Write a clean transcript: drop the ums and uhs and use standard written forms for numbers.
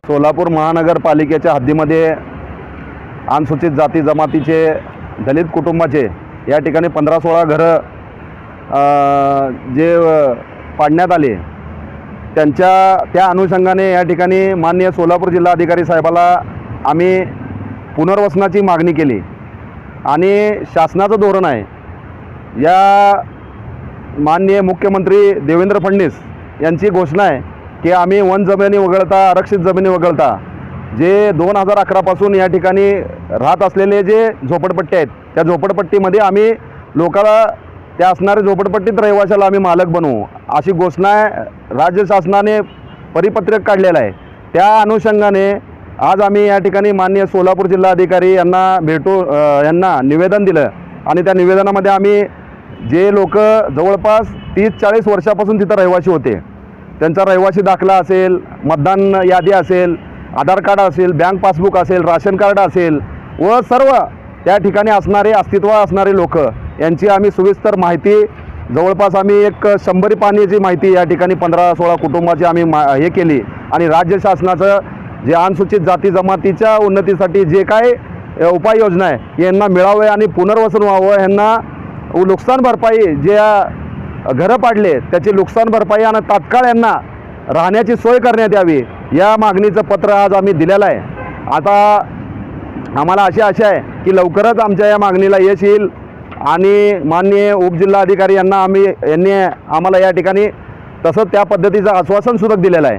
सोलापूर महानगरपालिकेच्या हद्दीमध्ये अनुसूचित जाती जमातीचे दलित कुटुंबाचे या ठिकाणी 15-16 घरं जे पाडण्यात आले त्या अनुषंगाने या ठिकाणी माननीय सोलापूर जिल्हाधिकारी साहेबाला आम्ही पुनर्वसनाची मागणी केली आणि शासनाचं धोरण आहे या माननीय मुख्यमंत्री देवेंद्र फडणवीस यांची घोषणा आहे की आम्ही वन जमिनी वगळता आरक्षित जमिनी वगळता जे 2011 पासून या ठिकाणी राहत असलेले जे झोपडपट्टी आहेत त्या झोपडपट्टीमध्ये आम्ही लोकांना त्या असणाऱ्या झोपडपट्टीत रहिवाशाला आम्ही मालक बनवू अशी घोषणा राज्य शासनाने परिपत्रक काढलेलं आहे। त्या अनुषंगाने आज आम्ही या ठिकाणी माननीय सोलापूर जिल्हाधिकारी यांना निवेदन दिलं आणि त्या निवेदनामध्ये आम्ही जे लोक जवळपास 30-40 वर्षापासून तिथं रहिवासी होते त्यांचा रहिवासी दाखला असेल, मतदान यादी असेल, आधार कार्ड असेल, बँक पासबुक असेल, राशन कार्ड असेल व सर्व त्या ठिकाणी असणारे अस्तित्व असणारे लोक यांची आम्ही सविस्तर माहिती जवळपास आम्ही एक 100 पाण्याची माहिती या ठिकाणी 15-16 कुटुंबाची आम्ही हे केली आणि राज्य शासनाचं जे अनुसूचित जाती जमातीच्या उन्नतीसाठी जे काय उपाययोजना आहे यांना मिळावे आणि पुनर्वसन व्हावं, यांना नुकसान भरपाई जे घरं पाडले त्याची नुकसान भरपाई आणि तात्काळ यांना राहण्याची सोय करण्यात यावी या मागणीचं पत्र आज आम्ही दिलेलं आहे। आता आम्हाला अशी आशा आहे की लवकरच आमच्या या मागणीला यश येईल आणि माननीय उपजिल्हाधिकारी यांनी आम्हाला या ठिकाणी तसं त्या पद्धतीचं आश्वासन सुद्धा दिलेलं आहे।